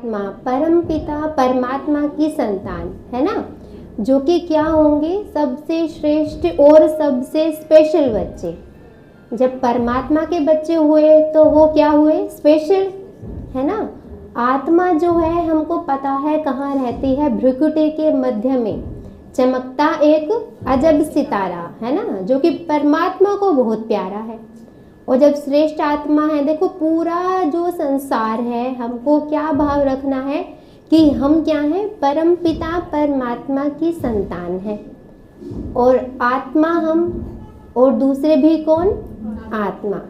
आत्मा परमपिता परमात्मा की संतान है ना, जो कि क्या होंगे, सबसे श्रेष्ठ और सबसे स्पेशल बच्चे। जब परमात्मा के बच्चे हुए तो वो क्या हुए, स्पेशल, है ना। आत्मा जो है हमको पता है कहाँ रहती है, भ्रुकुटी के मध्य में चमकता एक अजब सितारा है ना, जो कि परमात्मा को बहुत प्यारा है। और जब श्रेष्ठ आत्मा है, देखो पूरा जो संसार है, हमको क्या भाव रखना है कि हम क्या हैं, परम पिता परमात्मा की संतान है। और आत्मा हम, और दूसरे भी कौन, आत्मा,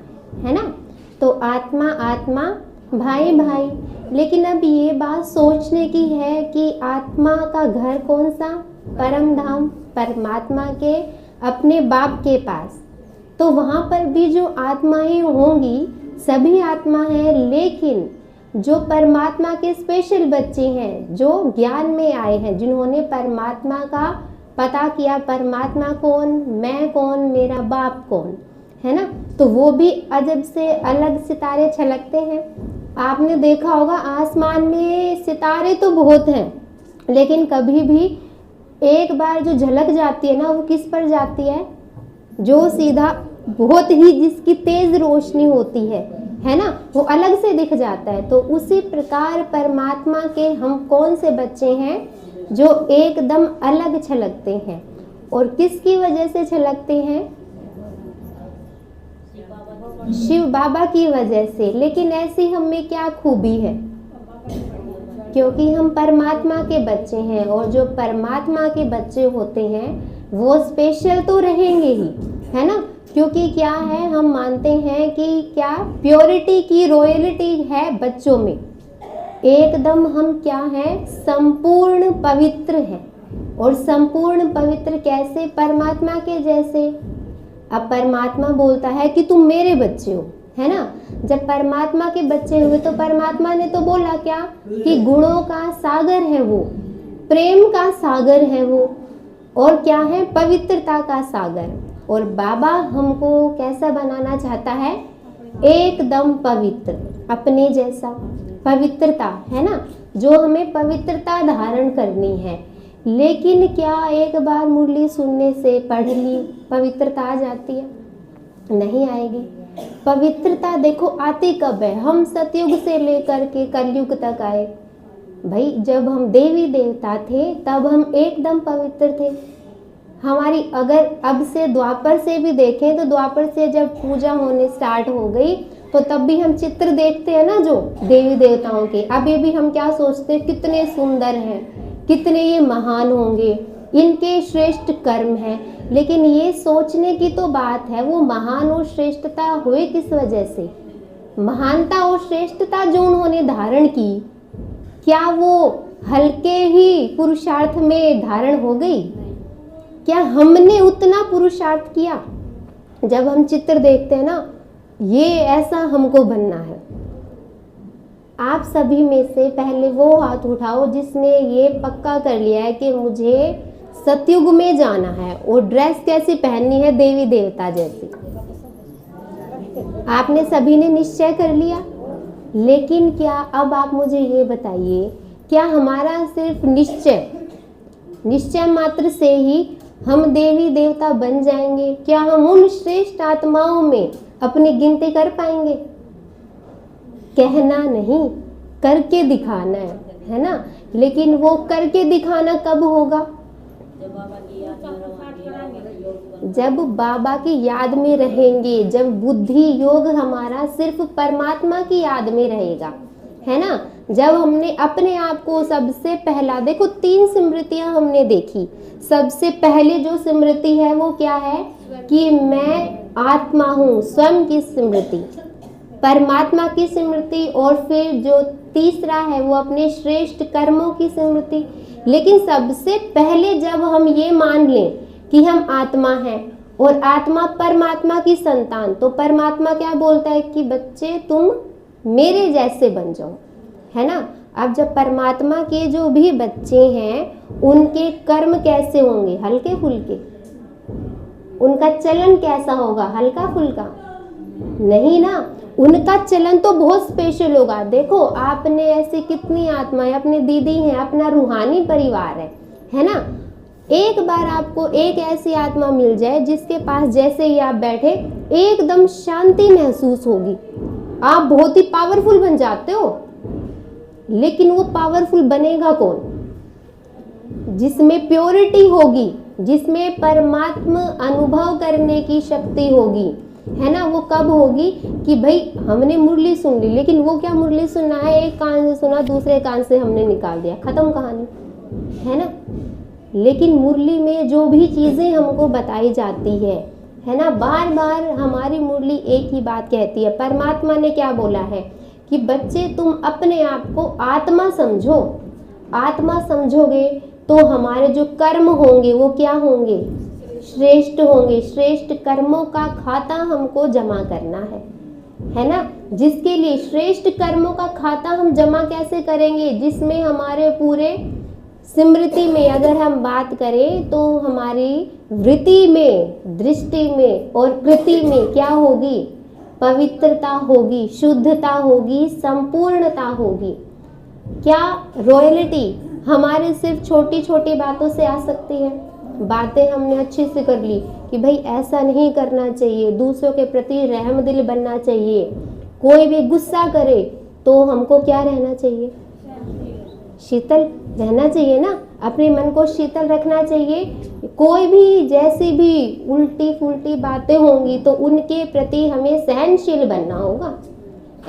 है ना। तो आत्मा आत्मा, भाई भाई। लेकिन अब ये बात सोचने की है कि आत्मा का घर कौन सा, परम धाम, परमात्मा के अपने बाप के पास। तो वहाँ पर भी जो आत्माएं होंगी, सभी आत्मा हैं, लेकिन जो परमात्मा के स्पेशल बच्चे हैं, जो ज्ञान में आए हैं, जिन्होंने परमात्मा का पता किया, परमात्मा कौन, मैं कौन, मेरा बाप कौन, है ना। तो वो भी अजब से अलग सितारे छलकते हैं। आपने देखा होगा आसमान में सितारे तो बहुत हैं, लेकिन कभी भी एक बार जो झलक जाती है ना, वो किस पर जाती है, जो सीधा बहुत ही जिसकी तेज रोशनी होती है ना, वो अलग से दिख जाता है। तो उसी प्रकार परमात्मा के हम कौन से बच्चे हैं, जो एकदम अलग छलकते हैं। और किसकी वजह से छलकते हैं, शिव बाबा की वजह से। लेकिन ऐसी हम में क्या खूबी है, क्योंकि हम परमात्मा के बच्चे हैं, और जो परमात्मा के बच्चे होते हैं वो स्पेशल तो रहेंगे ही, है ना। क्योंकि क्या है, हम मानते हैं कि क्या प्योरिटी की रॉयल्टी है बच्चों में, एकदम हम क्या हैं, संपूर्ण पवित्र हैं। और संपूर्ण पवित्र कैसे, परमात्मा के जैसे। अब परमात्मा बोलता है कि तुम मेरे बच्चे हो, है ना। जब परमात्मा के बच्चे हुए तो परमात्मा ने तो बोला क्या, कि गुणों का सागर है वो, प्रेम का सागर है वो, और क्या है, पवित्रता का सागर। और बाबा हमको कैसा बनाना चाहता है, एकदम पवित्र, अपने जैसा पवित्रता, है ना, जो हमें पवित्रता धारण करनी है। लेकिन क्या एक बार मुरली सुनने से, पढ़ ली, पवित्रता आ जाती है, नहीं आएगी। पवित्रता देखो आती कब है, हम सतयुग से लेकर के कलयुग तक आए। भाई जब हम देवी देवता थे तब हम एकदम पवित्र थे। हमारी अगर अब से द्वापर से भी देखें तो द्वापर से जब पूजा होने स्टार्ट हो गई तो तब भी हम चित्र देखते हैं ना, जो देवी देवताओं के, अभी भी हम क्या सोचते हैं, कितने सुंदर हैं, कितने ये महान होंगे, इनके श्रेष्ठ कर्म हैं। लेकिन ये सोचने की तो बात है, वो महान और श्रेष्ठता हुए किस वजह से, महानता और श्रेष्ठता जो उन्होंने धारण की, क्या वो हल्के ही पुरुषार्थ में धारण हो गई, क्या हमने उतना पुरुषार्थ किया। जब हम चित्र देखते हैं ना, ये ऐसा हमको बनना है। आप सभी में से पहले वो हाथ उठाओ जिसने ये पक्का कर लिया है कि मुझे सतयुग में जाना है, और ड्रेस कैसी पहननी है, देवी देवता जैसी। आपने सभी ने निश्चय कर लिया। लेकिन क्या, अब आप मुझे ये बताइए, क्या हमारा सिर्फ निश्चय मात्र से ही हम देवी देवता बन जाएंगे? क्या हम उन श्रेष्ठ आत्माओं में अपनी गिनती कर पाएंगे? कहना नहीं, करके दिखाना है ना। लेकिन वो करके दिखाना कब होगा, जब बाबा की याद में रहेंगे, जब बुद्धि योग हमारा सिर्फ परमात्मा की याद में रहेगा, है ना। जब हमने अपने आप को सबसे पहला, देखो 3 स्मृतियां हमने देखी। सबसे पहले जो स्मृति है वो क्या है, कि मैं आत्मा हूँ, स्वयं की स्मृति, परमात्मा की स्मृति। और फिर जो तीसरा है वो अपने श्रेष्ठ कर्मों की स्मृति। लेकिन सबसे पहले जब हम ये मान लें कि हम आत्मा हैं और आत्मा परमात्मा की संतान, तो परमात्मा क्या बोलता है कि बच्चे तुम मेरे जैसे बन जाओ, है ना। अब जब परमात्मा के जो भी बच्चे हैं उनके कर्म कैसे होंगे, हल्के फुल्के, उनका चलन कैसा होगा, हल्का फुल्का, नहीं ना। उनका चलन तो बहुत स्पेशल होगा। देखो आपने ऐसी कितनी आत्माएं, अपनी दीदी हैं, अपना रूहानी परिवार है ना। एक बार आपको एक ऐसी आत्मा मिल जाए जिसके पास जैसे ही आप बैठे एकदम शांति महसूस होगी, आप बहुत ही पावरफुल बन जाते हो। लेकिन वो पावरफुल बनेगा कौन? जिसमें प्योरिटी होगी, जिसमें परमात्मा अनुभव करने की शक्ति होगी, है ना। वो कब होगी कि भाई हमने मुरली सुन ली, लेकिन वो क्या मुरली सुनना है, एक कान से सुना दूसरे कान से हमने निकाल दिया, खत्म कहानी, है ना। लेकिन मुरली में जो भी चीजें हमको बताई जाती है ना, बार बार हमारी मुरली एक ही बात कहती है। परमात्मा ने क्या बोला है कि बच्चे तुम अपने आप को आत्मा समझो, आत्मा समझोगे तो हमारे जो कर्म होंगे वो क्या होंगे, श्रेष्ठ होंगे। श्रेष्ठ कर्मों का खाता हमको जमा करना है ना। जिसके लिए श्रेष्ठ कर्मों का खाता हम जमा कैसे करेंगे, जिसमें हमारे पूरे स्मृति में अगर हम बात करें तो हमारी वृत्ति में, दृष्टि में और कृति में क्या होगी, पवित्रता होगी, शुद्धता होगी, संपूर्णता होगी। क्या रॉयल्टी हमारे सिर्फ छोटी छोटी बातों से आ सकती है। बातें हमने अच्छे से कर ली कि भाई ऐसा नहीं करना चाहिए, दूसरों के प्रति रहम दिल बनना चाहिए, कोई भी गुस्सा करे तो हमको क्या रहना चाहिए, शीतल रहना चाहिए ना, अपने मन को शीतल रखना चाहिए। कोई भी जैसी भी उल्टी फुल्टी बातें होंगी तो उनके प्रति हमें सहनशील बनना होगा।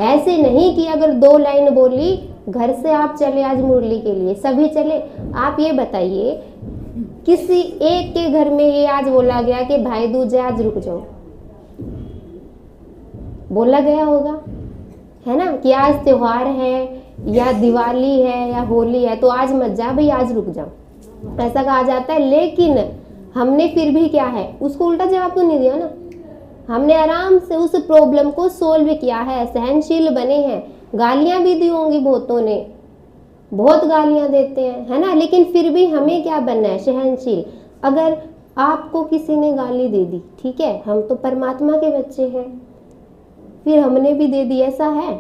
ऐसे नहीं कि अगर 2 लाइन बोली घर से आप चले आज मुरली के लिए, सभी चले। आप ये बताइए किसी एक के घर में ये आज बोला गया कि भाई दूज है आज रुक जाओ, बोला गया होगा, है ना, कि आज त्योहार है या दिवाली है या होली है तो आज मत जा भाई, आज रुक जाओ, ऐसा कहा जाता है। लेकिन हमने फिर भी क्या है, उसको उल्टा जवाब तो नहीं दिया ना, हमने आराम से उस प्रॉब्लम को सोल्व किया है, सहनशील बने हैं। गालियां भी दी होंगी बहुतों ने, बहुत गालियां देते हैं, है ना, लेकिन फिर भी हमें क्या बनना है, सहनशील। अगर आपको किसी ने गाली दे दी, ठीक है, हम तो परमात्मा के बच्चे हैं, फिर हमने भी दे दी, ऐसा है।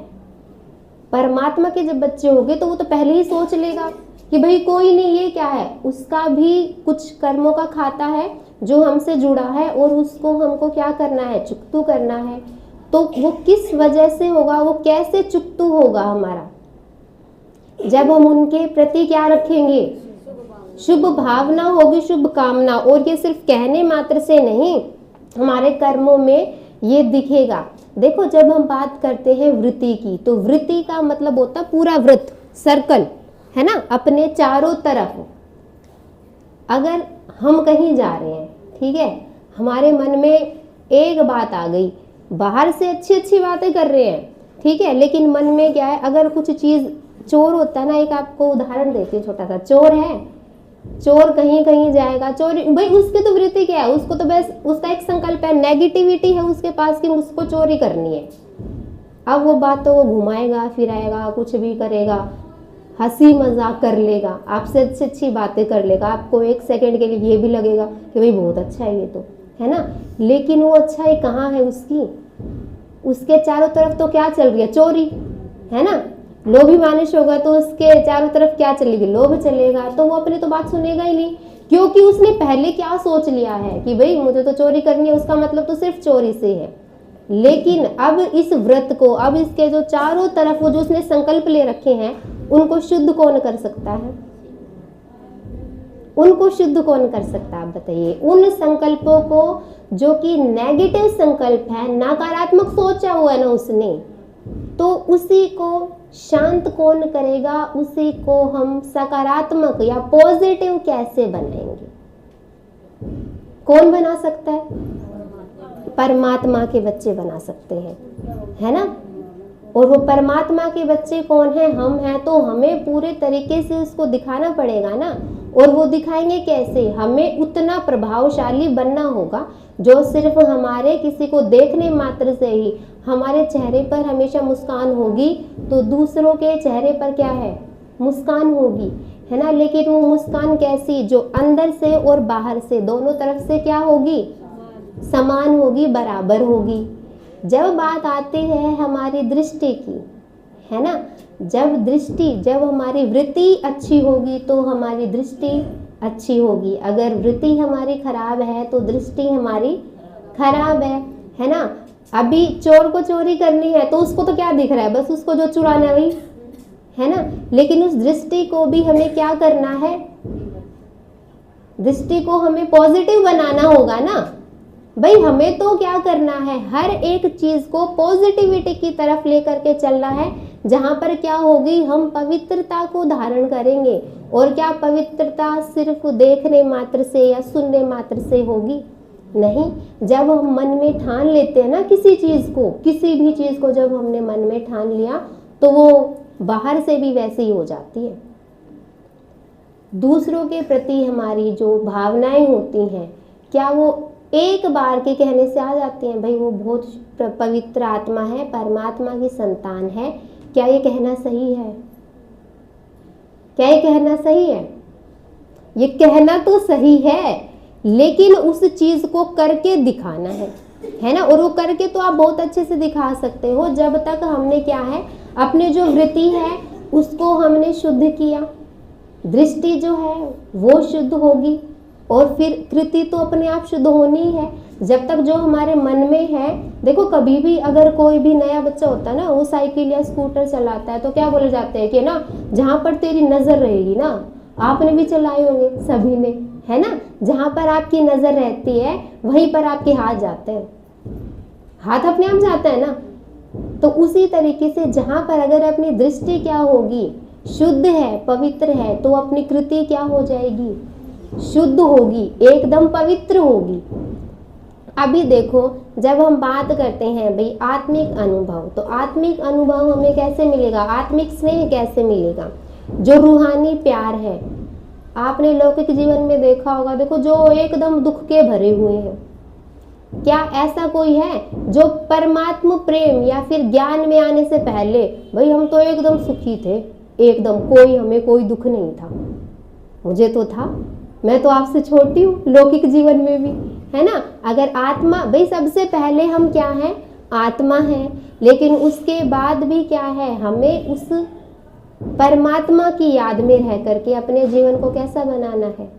परमात्मा के जब बच्चे होंगे तो वो तो पहले ही सोच लेगा कि भाई कोई नहीं, ये क्या है, उसका भी कुछ कर्मों का खाता है जो हमसे जुड़ा है और उसको हमको क्या करना है, चुकतू करना है। तो वो किस वजह से होगा, वो कैसे चुकतू होगा हमारा, जब हम उनके प्रति क्या रखेंगे, शुभ भावना होगी, शुभ कामना। और ये सिर्फ कहने मात्र से नहीं, हमारे कर्मों में ये दिखेगा। देखो जब हम बात करते हैं वृत्ति की, तो वृत्ति का मतलब होता है पूरा वृत्त, सर्कल, है ना, अपने चारों तरफ। अगर हम कहीं जा रहे हैं, ठीक है, हमारे मन में एक बात आ गई, बाहर से अच्छी अच्छी बातें कर रहे हैं, ठीक है, लेकिन मन में क्या है, अगर कुछ चीज, चोर होता है ना, एक आपको उदाहरण देती हूँ छोटा सा। चोर है, चोर कहीं कहीं जाएगा, चोरी, भाई उसकी तो वृत्ति क्या है, उसको तो बस उसका एक संकल्प है, नेगेटिविटी है उसके पास कि उसको चोरी करनी है। अब वो बातों को घुमाएगा फिराएगा, कुछ भी करेगा, हंसी मजाक कर लेगा, आपसे अच्छी अच्छी बातें कर लेगा, आपको एक सेकंड के लिए ये भी लगेगा कि भाई बहुत अच्छा है ये तो, है ना। लेकिन वो अच्छाई कहाँ है उसकी, उसके चारों तरफ तो क्या चल रही है, चोरी, है ना। लोभी मानुष होगा तो उसके चारों तरफ क्या चलेगी, लोभ चलेगा, तो वो अपनी तो बात सुनेगा ही नहीं, क्योंकि उसने पहले क्या सोच लिया है कि भाई मुझे तो चोरी करनी है, उसका मतलब तो सिर्फ चोरी से है। लेकिन अब इस व्रत को, अब इसके जो चारों तरफ वो जो उसने संकल्प ले रखे हैं, उनको शुद्ध कौन कर सकता है, उनको शुद्ध कौन कर सकता है, आप बताइए। उन संकल्पों को जो कि नेगेटिव संकल्प है, नकारात्मक सोचा हुआ है ना उसने, तो उसी को शांत कौन करेगा, उसी को हम सकारात्मक या पॉजिटिव कैसे बनाएंगे, कौन बना सकता है, परमात्मा के बच्चे बना सकते हैं, है ना। और वो परमात्मा के बच्चे कौन है, हम हैं, तो हमें पूरे तरीके से उसको दिखाना पड़ेगा ना। और वो दिखाएंगे कैसे, हमें उतना प्रभावशाली बनना होगा जो सिर्फ हमारे किसी को देखने मात्र से ही हमारे चेहरे पर हमेशा मुस्कान होगी, तो दूसरों के चेहरे पर क्या है, मुस्कान होगी, है ना। लेकिन वो मुस्कान कैसी, जो अंदर से और बाहर से दोनों तरफ से क्या होगी, समान होगी, बराबर होगी, जब बात आती है हमारी दृष्टि की, है ना, जब हमारी वृत्ति अच्छी होगी तो हमारी दृष्टि अच्छी होगी। अगर वृत्ति हमारी खराब है तो दृष्टि हमारी खराब है ना। अभी चोर को चोरी करनी है तो उसको तो क्या दिख रहा है, बस उसको जो चुराना है वही, है ना। लेकिन उस दृष्टि को भी हमें क्या करना है, दृष्टि को हमें पॉजिटिव बनाना होगा ना भाई। हमें तो क्या करना है, हर एक चीज को पॉजिटिविटी की तरफ लेकर के चलना है, जहां पर क्या होगी, हम पवित्रता को धारण करेंगे। और क्या पवित्रता सिर्फ देखने मात्र से या सुनने मात्र से होगी, नहीं। जब हम मन में ठान लेते हैं ना किसी चीज को, किसी भी चीज को जब हमने मन में ठान लिया तो वो बाहर से भी वैसे ही हो जाती है। दूसरों के प्रति हमारी जो भावनाएं होती हैं, क्या वो एक बार के कहने से आ जाती हैं, भाई वो बहुत पवित्र आत्मा है, परमात्मा की संतान है, क्या ये कहना सही है? क्या ये कहना सही है? ये कहना तो सही है, लेकिन उस चीज को करके दिखाना है ना। और वो करके तो आप बहुत अच्छे से दिखा सकते हो, जब तक हमने क्या है, अपने जो वृत्ति है उसको हमने शुद्ध किया, दृष्टि जो है वो शुद्ध होगी, और फिर कृति तो अपने आप शुद्ध होनी है। जब तक जो हमारे मन में है, देखो कभी भी अगर कोई भी नया बच्चा होता है ना, वो साइकिल या स्कूटर चलाता है तो क्या बोले जाते हैं कि ना, जहाँ पर तेरी नजर रहेगी ना, आपने भी चलाए होंगे सभी ने, है ना, जहाँ पर आपकी नजर रहती है वहीं पर आपके हाथ जाते हैं, हाथ अपने आप जाता है ना। तो उसी तरीके से जहाँ पर अगर अपनी दृष्टि क्या होगी, शुद्ध है, पवित्र है, तो अपनी कृति क्या हो जाएगी, शुद्ध होगी, एकदम पवित्र होगी। अभी देखो, जब हम बात करते हैं भाई आत्मिक अनुभव, तो आत्मिक अनुभव हमें कैसे मिलेगा, आत्मिक स्नेह कैसे मिलेगा, जो रूहानी प्यार है। आपने लौकिक जीवन में देखा होगा, देखो जो एकदम दुख के भरे हुए हैं, क्या ऐसा कोई है जो परमात्मा प्रेम या फिर ज्ञान में आने से पहले, भाई हम तो एकदम सुखी थे, एकदम हमें कोई दुख नहीं था, मुझे तो था, मैं तो आपसे छोटी हूँ लौकिक जीवन में भी, है ना। अगर आत्मा, भाई सबसे पहले हम क्या हैं, आत्मा है, लेकिन उसके बाद भी क्या है, हमें उस परमात्मा की याद में रह करके अपने जीवन को कैसा बनाना है,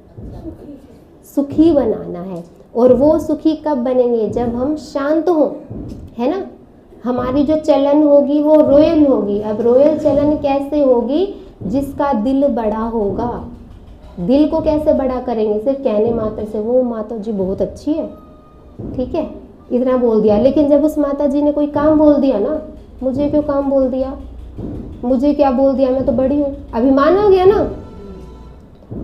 सुखी बनाना है। और वो सुखी कब बनेंगे, जब हम शांत हो, है ना। हमारी जो चलन होगी वो रॉयल होगी। अब रॉयल चलन कैसे होगी, जिसका दिल बड़ा होगा। दिल को कैसे बड़ा करेंगे, सिर्फ कहने मात्र से, वो माता जी बहुत अच्छी है, ठीक है, इतना बोल दिया। लेकिन जब उस माता जी ने कोई काम बोल दिया ना, मुझे क्यों काम बोल दिया, मुझे क्या बोल दिया, मैं तो बड़ी हूँ, अभिमान आ गया ना।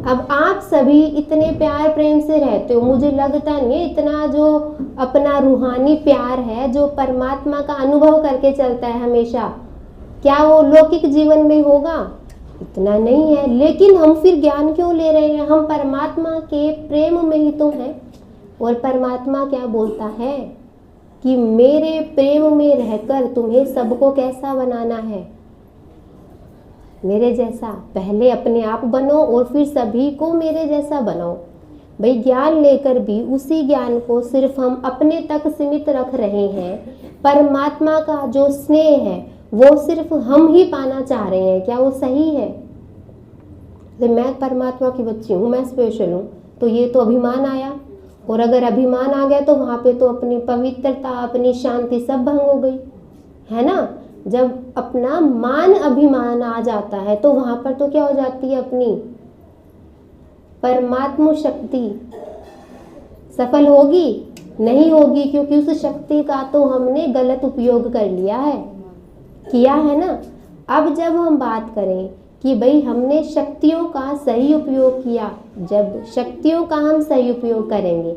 अब आप सभी इतने प्यार प्रेम से रहते हो, मुझे लगता नहीं है इतना जो अपना रूहानी प्यार है, जो परमात्मा का अनुभव करके चलता है हमेशा, क्या वो लौकिक जीवन में होगा, इतना नहीं है। लेकिन हम फिर ज्ञान क्यों ले रहे हैं, हम परमात्मा के प्रेम में ही तो हैं। और परमात्मा क्या बोलता है कि मेरे प्रेम में रहकर तुम्हें सबको कैसा बनाना है, मेरे जैसा। पहले अपने आप बनो और फिर सभी को मेरे जैसा बनाओ। भाई ज्ञान लेकर भी उसी ज्ञान को सिर्फ हम अपने तक सीमित रख रहे हैं। परमात्मा का जो स्नेह है वो सिर्फ हम ही पाना चाह रहे हैं, क्या वो सही है? मैं परमात्मा की बच्ची हूँ, मैं स्पेशल हूँ, तो ये तो अभिमान आया। और अगर अभिमान आ गया तो वहाँ पे तो अपनी पवित्रता, अपनी शांति सब भंग हो गई, है ना। जब अपना मान अभिमान आ जाता है तो वहाँ पर तो क्या हो जाती है, अपनी परमात्मा शक्ति सफल होगी नहीं होगी, क्योंकि उस शक्ति का तो हमने गलत उपयोग कर लिया है, किया है ना। अब जब हम बात करें कि भाई हमने शक्तियों का सही उपयोग किया, जब शक्तियों का हम सही उपयोग करेंगे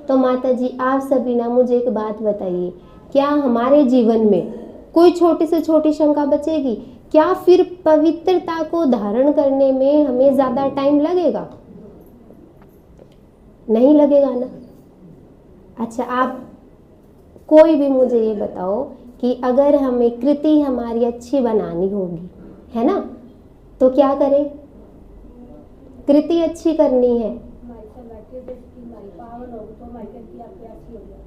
तो माता जी आप सभी ना मुझे एक बात बताइए, क्या हमारे जीवन में कोई छोटी से छोटी शंका बचेगी? क्या फिर पवित्रता को धारण करने में हमें ज़्यादा टाइम लगेगा? नहीं लगेगा ना। अच्छा, आप कोई भी मुझे ये बताओ कि अगर हमें कृति हमारी अच्छी बनानी होगी, है ना, तो क्या करें? कृति अच्छी करनी है,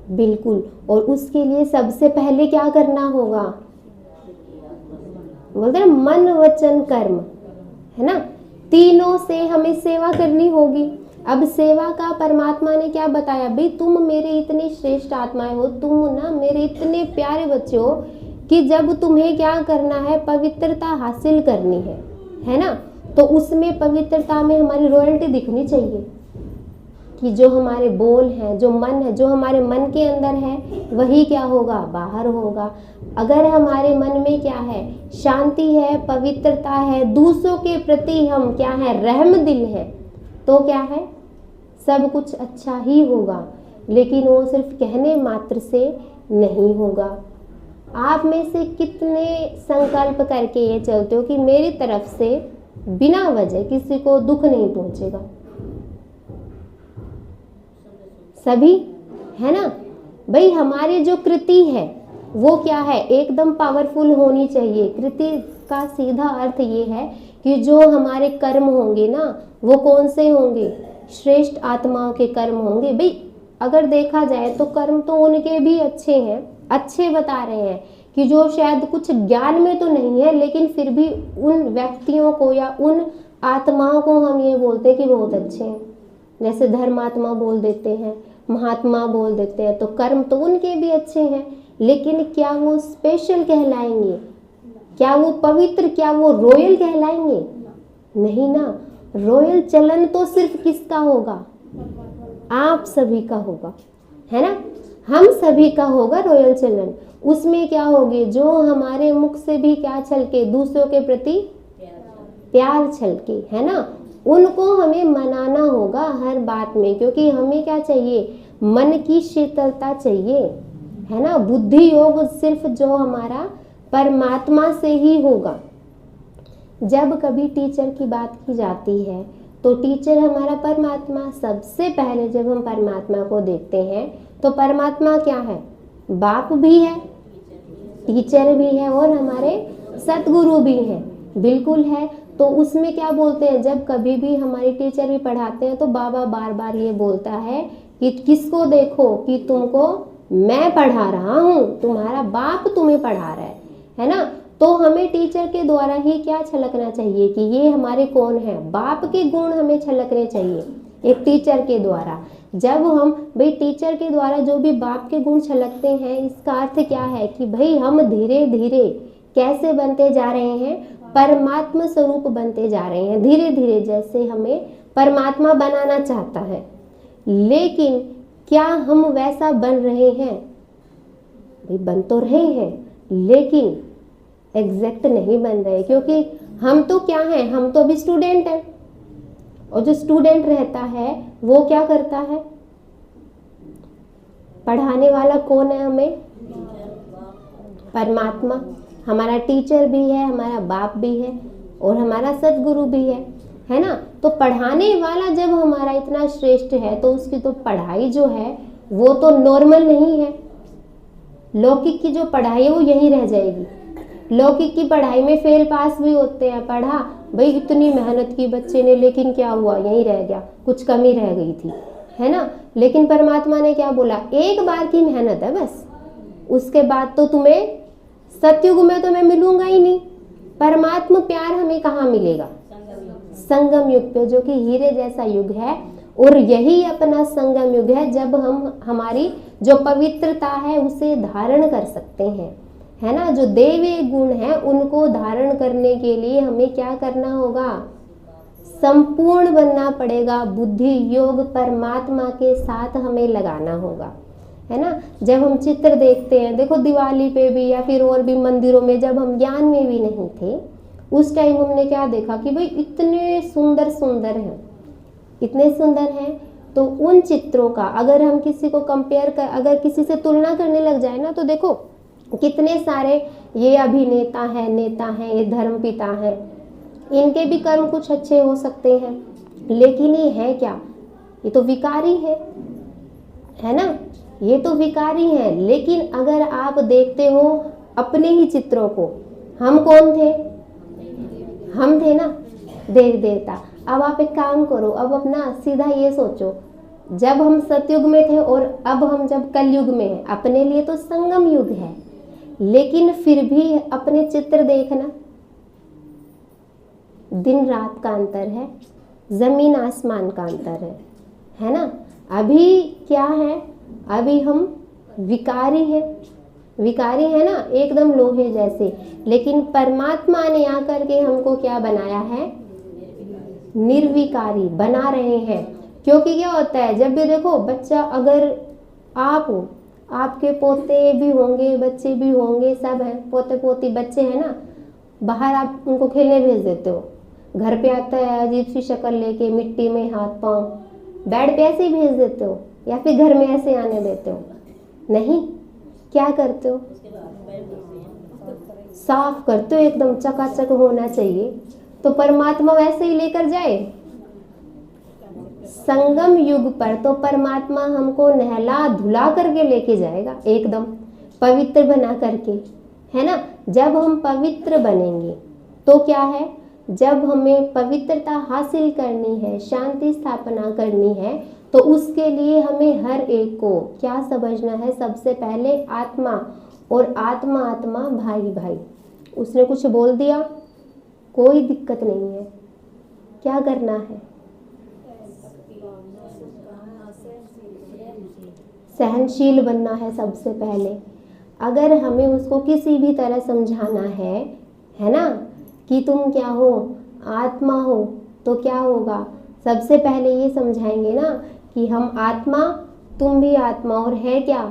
बिल्कुल। और उसके लिए सबसे पहले क्या करना होगा, बोलते हैं ना, मन वचन कर्म, है ना, तीनों से हमें सेवा करनी होगी। अब सेवा का परमात्मा ने क्या बताया, भाई तुम मेरे इतने श्रेष्ठ आत्माएं हो, तुम ना मेरे इतने प्यारे बच्चे हो कि जब तुम्हें क्या करना है, पवित्रता हासिल करनी है ना, तो उसमें पवित्रता में हमारी रॉयल्टी दिखनी चाहिए कि जो हमारे बोल हैं, जो मन है, जो हमारे मन के अंदर है, वही क्या होगा, बाहर होगा। अगर हमारे मन में क्या है, शांति है, पवित्रता है, दूसरों के प्रति हम क्या है, रहम दिल है, तो क्या है, सब कुछ अच्छा ही होगा। लेकिन वो सिर्फ कहने मात्र से नहीं होगा। आप में से कितने संकल्प करके ये चलते हो कि मेरी तरफ से बिना वजह किसी को दुख नहीं पहुंचेगा? सभी, है ना भाई। हमारी जो कृति है वो क्या है, एकदम पावरफुल होनी चाहिए। कृति का सीधा अर्थ ये है कि जो हमारे कर्म होंगे ना, वो कौन से होंगे, श्रेष्ठ आत्माओं के कर्म होंगे। भाई अगर देखा जाए तो कर्म तो उनके भी अच्छे हैं, अच्छे बता रहे हैं कि जो शायद कुछ ज्ञान में तो नहीं है, लेकिन फिर भी उन व्यक्तियों को या उन आत्माओं को हम ये बोलते हैं कि बहुत अच्छे हैं। जैसे धर्मात्मा बोल देते हैं, महात्मा बोल देते हैं, तो कर्म तो उनके भी अच्छे हैं, लेकिन क्या वो स्पेशल कहलाएंगे, क्या वो पवित्र, क्या वो रॉयल कहलाएंगे? नहीं ना। रॉयल चलन तो सिर्फ किसका होगा, आप सभी का होगा, है ना, हम सभी का होगा रॉयल चलन। उसमें क्या होगी, जो हमारे मुख से भी क्या छलके, दूसरों के प्रति प्यार छलके, है ना, उनको हमें मनाना होगा हर बात में, क्योंकि हमें क्या चाहिए, मन की शीतलता चाहिए, है ना। बुद्धि योग सिर्फ जो हमारा परमात्मा से ही होगा। जब कभी टीचर की बात की जाती है तो टीचर हमारा परमात्मा, सबसे पहले जब हम परमात्मा को देखते हैं तो परमात्मा क्या है, बाप भी है, टीचर भी है और हमारे सतगुरु भी हैं, बिल्कुल है। तो उसमें क्या बोलते हैं, जब कभी भी हमारे टीचर भी पढ़ाते हैं तो बाबा बार बार ये बोलता है कि किसको देखो, कि तुमको मैं पढ़ा रहा हूँ, तुम्हारा बाप तुम्हें पढ़ा रहा है ना। तो हमें टीचर के द्वारा ही क्या छलकना चाहिए कि ये हमारे कौन है, बाप के गुण हमें छलकने चाहिए एक टीचर के द्वारा। जब हम भाई टीचर के द्वारा जो भी बाप के गुण छलकते हैं, इसका अर्थ क्या है कि भाई हम धीरे धीरे कैसे बनते जा रहे हैं, परमात्मा स्वरूप बनते जा रहे हैं धीरे धीरे, जैसे हमें परमात्मा बनाना चाहता है। लेकिन क्या हम वैसा बन रहे हैं? भाई बन तो रहे हैं, लेकिन एग्जैक्ट नहीं बन रहे, क्योंकि हम तो क्या हैं, हम तो अभी स्टूडेंट हैं। और जो स्टूडेंट रहता है वो क्या करता है, पढ़ाने वाला कौन है हमें, परमात्मा। हमारा टीचर भी है, हमारा बाप भी है और हमारा सदगुरु भी है ना। तो पढ़ाने वाला जब हमारा इतना श्रेष्ठ है तो उसकी तो पढ़ाई जो है वो तो नॉर्मल नहीं है। लौकिक की जो पढ़ाई है वो यहीं रह जाएगी। लौकिक की पढ़ाई में फेल पास भी होते हैं, पढ़ा भाई इतनी मेहनत की बच्चे ने, लेकिन क्या हुआ, यहीं रह गया, कुछ कमी रह गई थी, है ना। लेकिन परमात्मा ने क्या बोला, एक बार की मेहनत है बस, उसके बाद तो तुम्हें सतयुग में तो मैं मिलूंगा ही नहीं। परमात्मा प्यार हमें कहाँ मिलेगा, संगम युग पे, जो कि हीरे जैसा युग है। और यही अपना संगम युग है जब हम हमारी जो पवित्रता है उसे धारण कर सकते हैं, है ना। जो देवी गुण है उनको धारण करने के लिए हमें क्या करना होगा, संपूर्ण बनना पड़ेगा। बुद्धि योग परमात्मा के साथ हमें लगाना होगा, है ना। जब हम चित्र देखते हैं, देखो दिवाली पे भी या फिर और भी मंदिरों में, जब हम ज्ञान में भी नहीं थे उस टाइम हमने क्या देखा कि भाई इतने सुंदर सुंदर हैं, इतने सुंदर हैं। तो उन चित्रों का अगर हम किसी को कंपेयर कर, अगर किसी से तुलना करने लग जाए ना, तो देखो कितने सारे ये अभिनेता हैं, नेता हैं, ये धर्मपिता हैं, इनके भी कर्म कुछ अच्छे हो सकते हैं, लेकिन ये है क्या, ये तो विकारी है ना, ये तो विकारी है। लेकिन अगर आप देखते हो अपने ही चित्रों को, हम कौन थे, हम थे ना देवी देवता। अब आप एक काम करो, अब अपना सीधा ये सोचो जब हम सतयुग में थे और अब हम जब कलयुग में हैं, अपने लिए तो संगम युग है, लेकिन फिर भी अपने चित्र देखना, दिन रात का अंतर है, जमीन आसमान का अंतर है ना। अभी क्या है, अभी हम विकारी है ना, एकदम लोहे जैसे, लेकिन परमात्मा ने आकर के हमको क्या बनाया है, निर्विकारी बना रहे हैं। क्योंकि क्या होता है, जब भी देखो बच्चा, अगर आप हो, आपके पोते भी होंगे, बच्चे भी होंगे, सब हैं, पोते पोती बच्चे हैं ना, बाहर आप उनको खेलने भेज देते हो, घर पे आता है अजीब सी शक्ल लेके, मिट्टी में हाथ पांव, बेड पे ऐसे ही भेज देते हो, या फिर घर में ऐसे आने देते हो? नहीं, क्या करते हो, साफ करते हो, एकदम चकाचक होना चाहिए। तो परमात्मा वैसे ही लेकर जाए, संगम युग पर तो परमात्मा हमको नहला धुला करके लेके जाएगा, एकदम पवित्र बना करके, है ना। जब हम पवित्र बनेंगे तो क्या है, जब हमें पवित्रता हासिल करनी है, शांति स्थापना करनी है, तो उसके लिए हमें हर एक को क्या समझना है, सबसे पहले आत्मा, और आत्मा आत्मा भाई भाई। उसने कुछ बोल दिया, कोई दिक्कत नहीं है, क्या करना है, सहनशील बनना है सबसे पहले। अगर हमें उसको किसी भी तरह समझाना है ना, कि तुम क्या हो, आत्मा हो, तो क्या होगा, सबसे पहले ये समझाएंगे ना कि हम आत्मा, तुम भी आत्मा, और है क्या,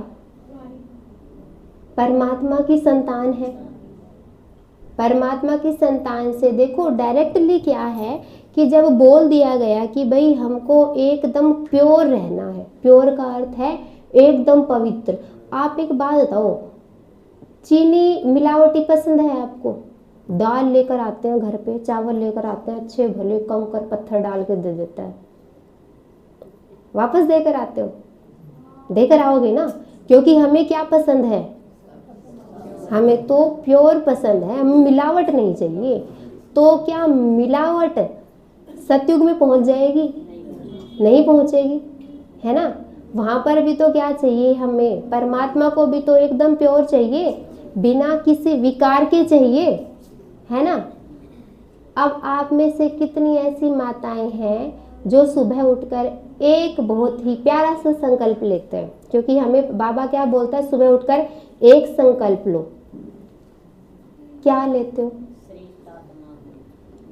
परमात्मा की संतान है। परमात्मा की संतान से देखो डायरेक्टली क्या है कि जब बोल दिया गया कि भाई हमको एकदम प्योर रहना है, प्योर का अर्थ है एकदम पवित्र। आप एक बात बताओ, चीनी मिलावटी पसंद है आपको? दाल लेकर आते हैं घर पे, चावल लेकर आते हैं, अच्छे भले कंकर पत्थर डाल के दे देता है, वापस देकर आते हो? देकर आओगे ना, क्योंकि हमें क्या पसंद है, हमें तो प्योर पसंद है, हमें मिलावट नहीं चाहिए। तो क्या मिलावट सतयुग में पहुंच जाएगी? नहीं पहुंचेगी, है ना। वहां पर भी तो क्या चाहिए हमें, परमात्मा को भी तो एकदम प्योर चाहिए, बिना किसी विकार के चाहिए, है ना। अब आप में से कितनी ऐसी माताएं हैं जो सुबह उठकर एक बहुत ही प्यारा सा संकल्प लेते हैं, क्योंकि हमें बाबा क्या बोलता है, सुबह उठकर एक संकल्प लो। क्या लेते हो?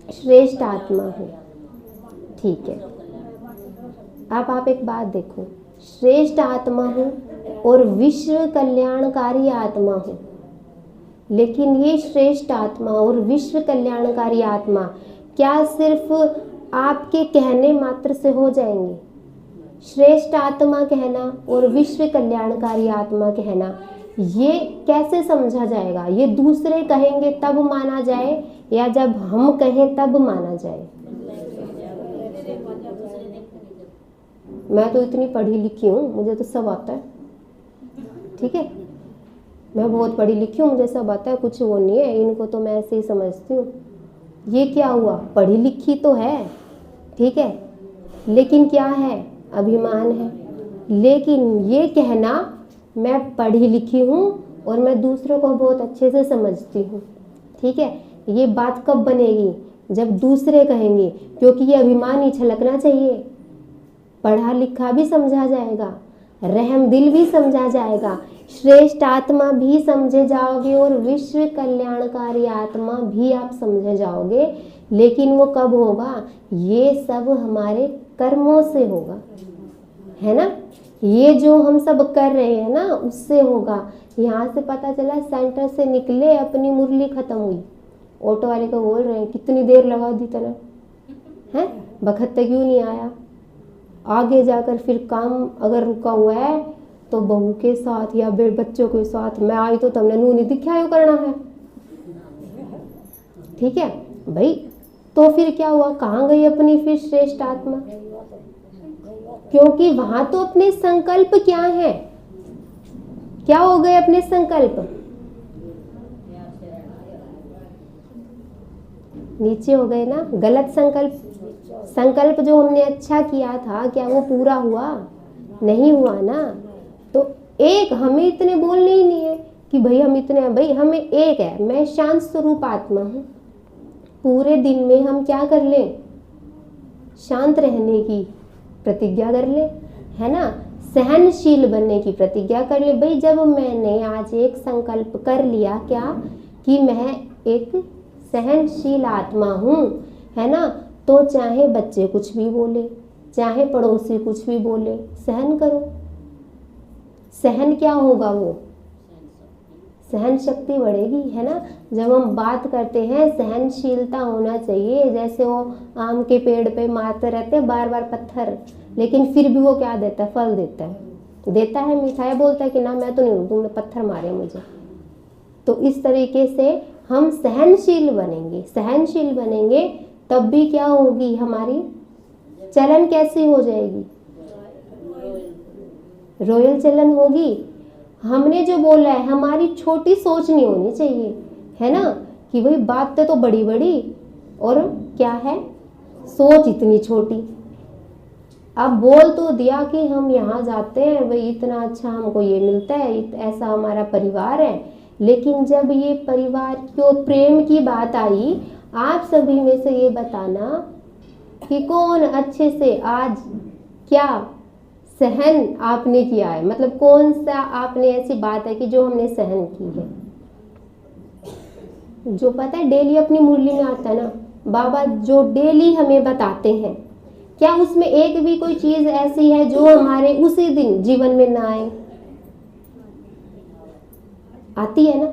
श्रेष्ठ आत्मा हो, ठीक है। अब आप एक बात देखो, श्रेष्ठ आत्मा हूँ और विश्व कल्याणकारी आत्मा हूँ, लेकिन ये श्रेष्ठ आत्मा और विश्व कल्याणकारी आत्मा क्या सिर्फ आपके कहने मात्र से हो जाएंगे? श्रेष्ठ आत्मा कहना और विश्व कल्याणकारी आत्मा कहना, ये कैसे समझा जाएगा? ये दूसरे कहेंगे तब माना जाए, या जब हम कहें तब माना जाए? मैं तो इतनी पढ़ी लिखी हूँ, मुझे तो सब आता है, ठीक है। मैं बहुत पढ़ी लिखी हूँ, मुझे सब आता है, कुछ वो नहीं है, इनको तो मैं ऐसे ही समझती हूँ। ये क्या हुआ, पढ़ी लिखी तो है, ठीक है, लेकिन क्या है, अभिमान है। लेकिन ये कहना मैं पढ़ी लिखी हूँ और मैं दूसरों को बहुत अच्छे से समझती हूँ, ठीक है, ये बात कब बनेगी, जब दूसरे कहेंगे, क्योंकि ये अभिमान ही छलकना चाहिए। पढ़ा लिखा भी समझा जाएगा, रहम दिल भी समझा जाएगा, श्रेष्ठ आत्मा भी समझे जाओगे और विश्व कल्याणकारी आत्मा भी आप समझे जाओगे। लेकिन वो कब होगा? ये सब हमारे कर्मों से होगा, है ना। ये जो हम सब कर रहे हैं ना, उससे होगा। यहाँ से पता चला सेंटर से निकले, अपनी मुरली खत्म हुई, ऑटो वाले को बोल रहे हैं कितनी देर लगा दी तने, हैं बखत्ते क्यों नहीं आया? आगे जाकर फिर काम अगर रुका हुआ है तो बहू के साथ या बच्चों के साथ मैं आई तो तुमने नूनी दिखायो करना है, ठीक है भाई। तो फिर क्या हुआ, कहाँ गई अपनी फिर श्रेष्ठ आत्मा? क्योंकि वहां तो अपने संकल्प क्या है, क्या हो गए अपने संकल्प? नीचे हो गए ना, गलत संकल्प। संकल्प जो हमने अच्छा किया था, क्या वो पूरा हुआ? नहीं हुआ ना। तो एक हमें इतने बोलने ही नहीं है कि भाई हम इतने हैं, भाई हमें एक है, मैं शांत स्वरूप आत्मा हूँ। पूरे दिन में हम क्या कर लें, शांत रहने की प्रतिज्ञा कर ले, है ना, सहनशील बनने की प्रतिज्ञा कर ले। भाई जब मैंने आज एक संकल्प कर लिया क्या कि मैं एक सहनशील आत्मा हूँ, है ना, तो चाहे बच्चे कुछ भी बोले, चाहे पड़ोसी कुछ भी बोले, सहन करो। सहन क्या होगा, वो सहन शक्ति बढ़ेगी, है ना। जब हम बात करते हैं सहनशीलता होना चाहिए। जैसे वो आम के पेड़ पे मारते रहते हैं बार बार पत्थर, लेकिन फिर भी वो क्या देता है, फल देता है मिठाई, बोलता है कि ना मैं तो नहीं हूँ, तुमने पत्थर मारे मुझे। तो इस तरीके से हम सहनशील बनेंगे। सहनशील बनेंगे तब भी क्या होगी, हमारी चलन कैसी हो जाएगी, रॉयल चलन होगी। हमने जो बोला है, हमारी छोटी सोच नहीं होनी चाहिए, है ना, कि भाई बातें तो बड़ी बड़ी और क्या है, सोच इतनी छोटी। अब बोल तो दिया कि हम यहाँ जाते हैं, भाई इतना अच्छा हमको ये मिलता है, ऐसा हमारा परिवार है, लेकिन जब ये परिवार की प्रेम की बात आई, आप सभी में से ये बताना कि कौन अच्छे से आज क्या सहन आपने किया है, मतलब कौन सा आपने ऐसी बात है कि जो हमने सहन की है। जो पता है डेली अपनी मुरली में आता है ना, बाबा जो डेली हमें बताते हैं, क्या उसमें एक भी कोई चीज ऐसी है जो हमारे उसी दिन जीवन में ना आए, आती है ना।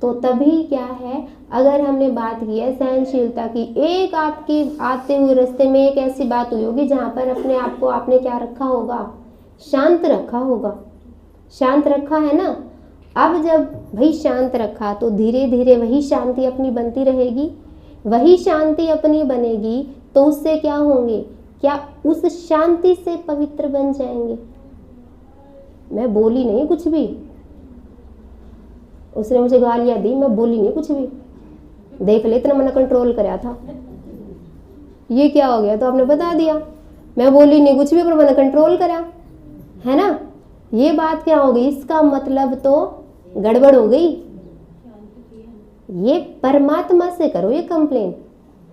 तो तभी क्या है, अगर हमने बात की है सहनशीलता की, एक आपके आते हुए रास्ते में एक ऐसी बात हुई होगी जहां पर अपने आप को आपने क्या रखा होगा, शांत रखा होगा, शांत रखा है ना। अब जब भाई शांत रखा तो धीरे धीरे वही शांति अपनी बनती रहेगी, वही शांति अपनी बनेगी, तो उससे क्या होंगे, क्या उस शांति से पवित्र बन जाएंगे। मैं बोली नहीं कुछ भी, उसने मुझे गालियां दी, मैं बोली नहीं कुछ भी, देख ले इतना मैंने कंट्रोल कराया था, ये क्या हो गया, तो आपने बता दिया। मैं बोली नहीं कुछ भी पर मैंने कंट्रोल करा, है ना। ये बात क्या हो गई, इसका मतलब तो गड़बड़ हो गई। ये परमात्मा से करो ये कंप्लेन,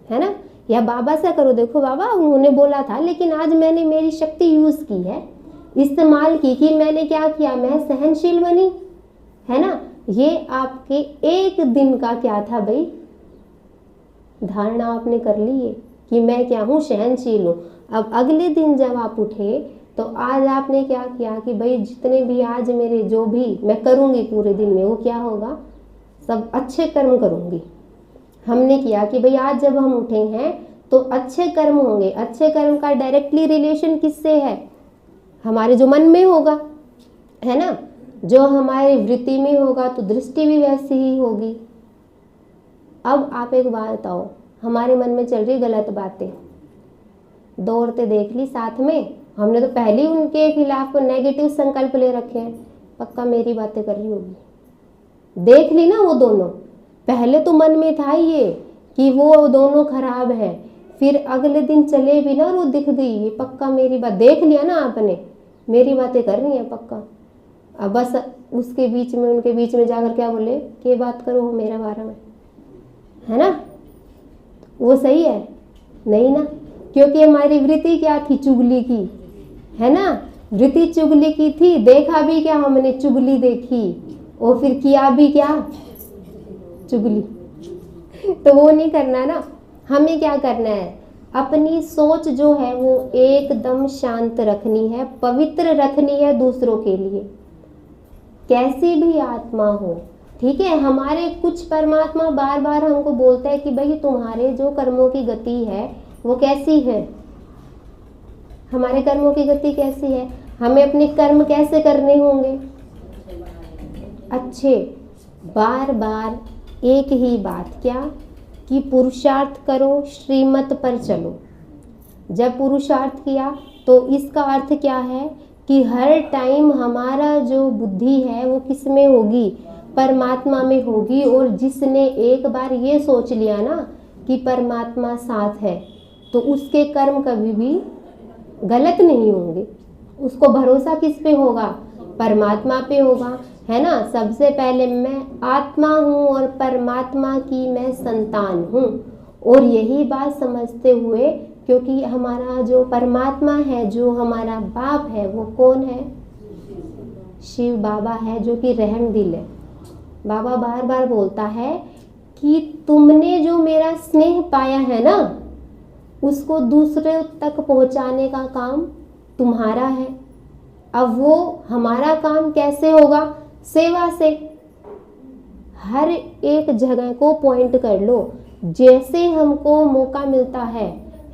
है ना, या बाबा से करो, देखो बाबा उन्होंने बोला था, लेकिन आज मैंने मेरी शक्ति यूज की है, इस्तेमाल की, कि मैंने क्या किया, मैं सहनशील बनी, है ना। ये आपके एक दिन का क्या था भाई, धारणा आपने कर ली है कि मैं क्या हूँ, सहनशील हूँ। अब अगले दिन जब आप उठे तो आज आपने क्या किया कि भाई जितने भी आज मेरे जो भी मैं करूँगी पूरे दिन में, वो क्या होगा, सब अच्छे कर्म करूँगी। हमने किया कि भाई आज जब हम उठे हैं तो अच्छे कर्म होंगे। अच्छे कर्म का डायरेक्टली रिलेशन किससे है, हमारे जो मन में होगा, है ना, जो हमारी वृत्ति में होगा तो दृष्टि भी वैसी ही होगी। अब आप एक बात बताओ, हमारे मन में चल रही गलत बातें, दो औरतें देख ली साथ में, हमने तो पहले ही उनके खिलाफ नेगेटिव संकल्प ले रखे हैं, पक्का मेरी बातें कर रही होगी, देख ली ना वो दोनों। पहले तो मन में था ये कि वो दोनों खराब है, फिर अगले दिन चले भी ना और वो दिख गई, ये पक्का मेरी बात, देख लिया ना आपने, मेरी बातें कर रही है पक्का। अब बस उसके बीच में, उनके बीच में जाकर क्या बोले कि बात करो हो मेरे बारे में, है ना, वो सही है नहीं ना, क्योंकि हमारी वृत्ति क्या थी, चुगली की, है ना, वृत्ति चुगली की थी। देखा भी क्या हमने, चुगली देखी, और फिर किया भी क्या, चुगली। तो वो नहीं करना ना, हमें क्या करना है, अपनी सोच जो है वो एकदम शांत रखनी है, पवित्र रखनी है दूसरों के लिए, कैसी भी आत्मा हो, ठीक है। हमारे कुछ परमात्मा बार बार हमको बोलता है कि भाई तुम्हारे जो कर्मों की गति है वो कैसी है, हमारे कर्मों की गति कैसी है, हमें अपने कर्म कैसे करने होंगे, अच्छे। बार बार एक ही बात, क्या कि पुरुषार्थ करो, श्रीमत पर चलो। जब पुरुषार्थ किया तो इसका अर्थ क्या है कि हर टाइम हमारा जो बुद्धि है वो किस में होगी, परमात्मा में होगी। और जिसने एक बार ये सोच लिया ना कि परमात्मा साथ है, तो उसके कर्म कभी भी गलत नहीं होंगे, उसको भरोसा किस पे होगा? परमात्मा पे होगा, है ना। सबसे पहले मैं आत्मा हूँ और परमात्मा की मैं संतान हूँ, और यही बात समझते हुए, क्योंकि हमारा जो परमात्मा है, जो हमारा बाप है, वो कौन है? शिव बाबा है, जो कि रहम दिल है। बाबा बार बार बोलता है कि तुमने जो मेरा स्नेह पाया है ना, उसको दूसरे तक पहुंचाने का काम तुम्हारा है। अब वो हमारा काम कैसे होगा? सेवा से। हर एक जगह को पॉइंट कर लो, जैसे हमको मौका मिलता है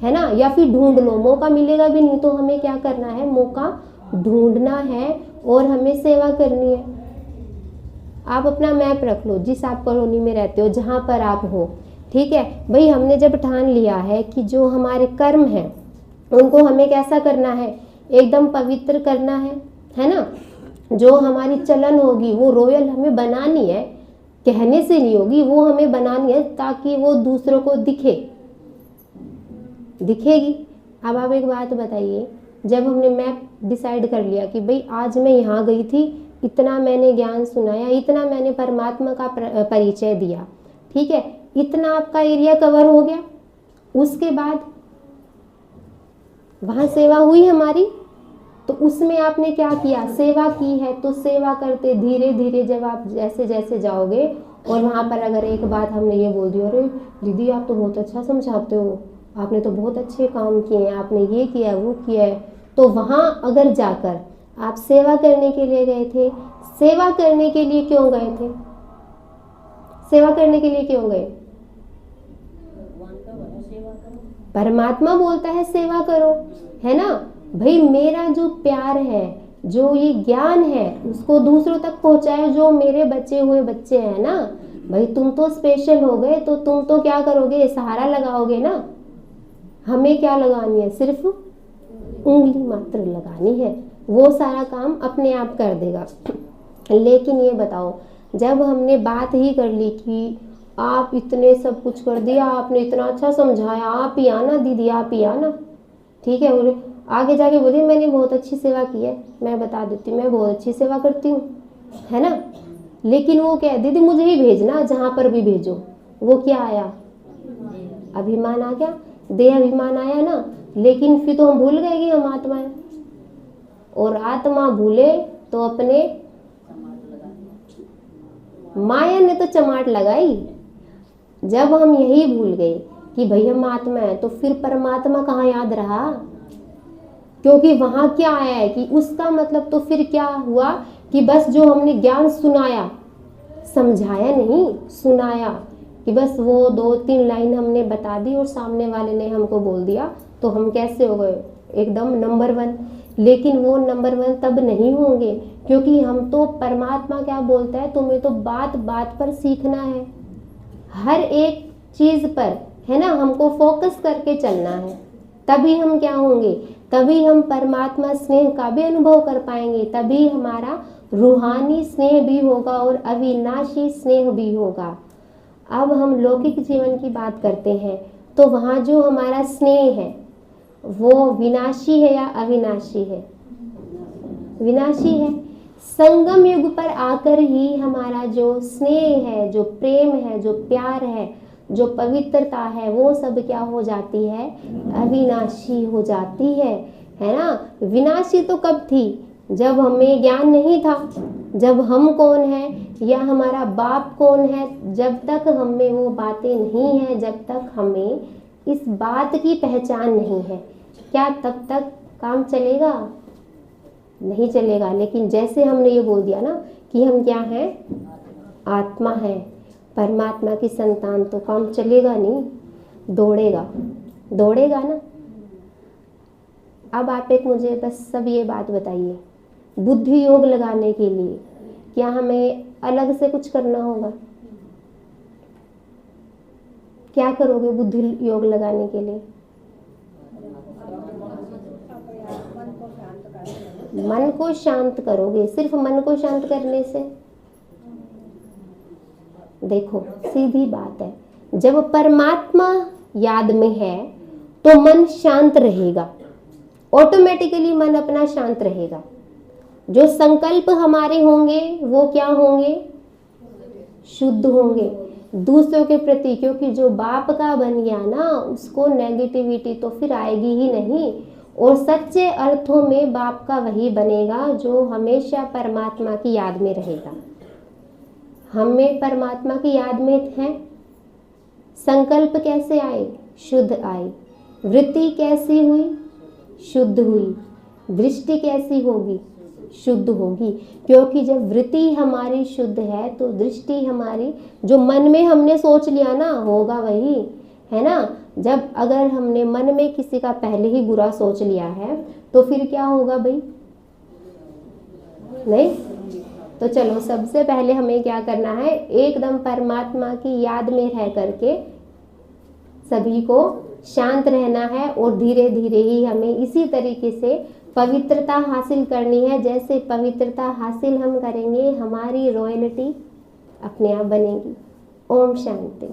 ना, या फिर ढूंढ लो। मौका मिलेगा भी नहीं तो हमें क्या करना है? मौका ढूंढना है और हमें सेवा करनी है। आप अपना मैप रख लो, जिस आप कॉलोनी में रहते हो, जहाँ पर आप हो, ठीक है भाई। हमने जब ठान लिया है कि जो हमारे कर्म हैं उनको हमें कैसा करना है? एकदम पवित्र करना है ना। जो हमारी चलन होगी वो रॉयल हमें बनानी है, कहने से नहीं होगी, वो हमें बनानी है ताकि वो दूसरों को दिखेगी। अब आप एक बात बताइए, जब हमने मैप डिसाइड कर लिया कि भाई आज मैं यहाँ गई थी, इतना मैंने ज्ञान सुनाया, इतना मैंने परमात्मा का परिचय दिया, ठीक है, इतना आपका एरिया कवर हो गया। उसके बाद वहाँ सेवा हुई हमारी, तो उसमें आपने क्या किया? सेवा की है। तो सेवा करते धीरे धीरे जब आप जैसे जैसे जाओगे, और वहाँ पर अगर एक बात हमने ये बोल दी, अरे दीदी आप तो बहुत अच्छा समझाते हो, आपने तो बहुत अच्छे काम किए हैं, आपने ये किया वो किया है, तो वहाँ अगर जाकर आप सेवा करने के लिए गए थे, सेवा करने के लिए क्यों गए थे? सेवा करने के लिए क्यों गए? परमात्मा बोलता है सेवा करो, है ना भाई। मेरा जो प्यार है, जो ये ज्ञान है, उसको दूसरों तक पहुंचाए, जो मेरे बचे हुए बच्चे हैं ना भाई। तुम तो स्पेशल हो गए, तो तुम तो क्या करोगे? सहारा लगाओगे ना। हमें क्या लगानी है? सिर्फ उंगली मात्र लगानी है, वो सारा काम अपने आप कर देगा। लेकिन ये बताओ, जब हमने बात ही कर ली कि आप इतने सब कुछ कर दिया, आपने इतना अच्छा समझाया, आप ही आना दीदी, आप ही आना, ठीक है, और आगे जाके बोलिए मैंने बहुत अच्छी सेवा की है, मैं बता देती हूँ मैं बहुत अच्छी सेवा करती हूँ, है ना। लेकिन वो क्या है? दीदी मुझे ही भेजना, जहाँ पर भी भेजो। वो क्या आया? अभिमान आ गया, देह अभिमान आया ना। लेकिन फिर तो हम भूल गए कि हम आत्मा है, और आत्मा भूले तो अपने माया ने तो चमाट लगाई। जब हम यही भूल गए कि भाई हम आत्मा है, तो फिर परमात्मा कहाँ याद रहा? क्योंकि वहां क्या आया है कि उसका मतलब तो फिर क्या हुआ कि बस जो हमने ज्ञान सुनाया, समझाया नहीं, सुनाया, कि बस वो 2-3 लाइन हमने बता दी और सामने वाले ने हमको बोल दिया, तो हम कैसे हो गए? एकदम नंबर 1। लेकिन वो नंबर 1 तब नहीं होंगे, क्योंकि हम तो, परमात्मा क्या बोलता है, तुम्हें तो बात बात पर सीखना है, हर एक चीज पर, है ना, हमको फोकस करके चलना है। तभी हम क्या होंगे? तभी हम परमात्मा स्नेह का भी अनुभव कर पाएंगे, तभी हमारा रूहानी स्नेह भी होगा और अविनाशी स्नेह भी होगा। अब हम लौकिक जीवन की बात करते हैं, तो वहाँ जो हमारा स्नेह है वो विनाशी है या अविनाशी है? विनाशी है। संगम युग पर आकर ही हमारा जो स्नेह है, जो प्रेम है, जो प्यार है, जो पवित्रता है, वो सब क्या हो जाती है? अविनाशी हो जाती है ना। विनाशी तो कब थी? जब हमें ज्ञान नहीं था, जब हम कौन है या हमारा बाप कौन है, जब तक हमें वो बातें नहीं है, जब तक हमें इस बात की पहचान नहीं है, क्या तब तक काम चलेगा? नहीं चलेगा। लेकिन जैसे हमने ये बोल दिया ना कि हम क्या हैं? आत्मा है, परमात्मा की संतान, तो काम चलेगा नहीं, दौड़ेगा ना। अब आप एक मुझे बस सब ये बात बताइए, बुद्धि योग लगाने के लिए क्या हमें अलग से कुछ करना होगा? क्या करोगे बुद्धि योग लगाने के लिए? मन को शांत करोगे। सिर्फ मन को शांत करने से? देखो सीधी बात है, जब परमात्मा याद में है तो मन शांत रहेगा, ऑटोमेटिकली मन अपना शांत रहेगा। जो संकल्प हमारे होंगे वो क्या होंगे? शुद्ध होंगे दूसरों के प्रति, क्योंकि जो बाप का बन गया ना उसको नेगेटिविटी तो फिर आएगी ही नहीं। और सच्चे अर्थों में बाप का वही बनेगा जो हमेशा परमात्मा की याद में रहेगा। हमें परमात्मा की याद में है। संकल्प कैसे आए? शुद्ध आए। वृत्ति कैसी हुई? शुद्ध हुई। दृष्टि कैसी होगी? शुद्ध होगी। क्योंकि जब वृत्ति हमारी शुद्ध है तो दृष्टि हमारी, जो मन में हमने सोच लिया ना होगा वही है ना। जब अगर हमने मन में किसी का पहले ही बुरा सोच लिया है तो फिर क्या होगा भाई? नहीं। तो चलो सबसे पहले हमें क्या करना है, एकदम परमात्मा की याद में रह करके सभी को शांत रहना है। और धीरे धीरे ही हमें इसी तरीके से पवित्रता हासिल करनी है। जैसे पवित्रता हासिल हम करेंगे हमारी रॉयल्टी अपने आप बनेगी। ओम शांति।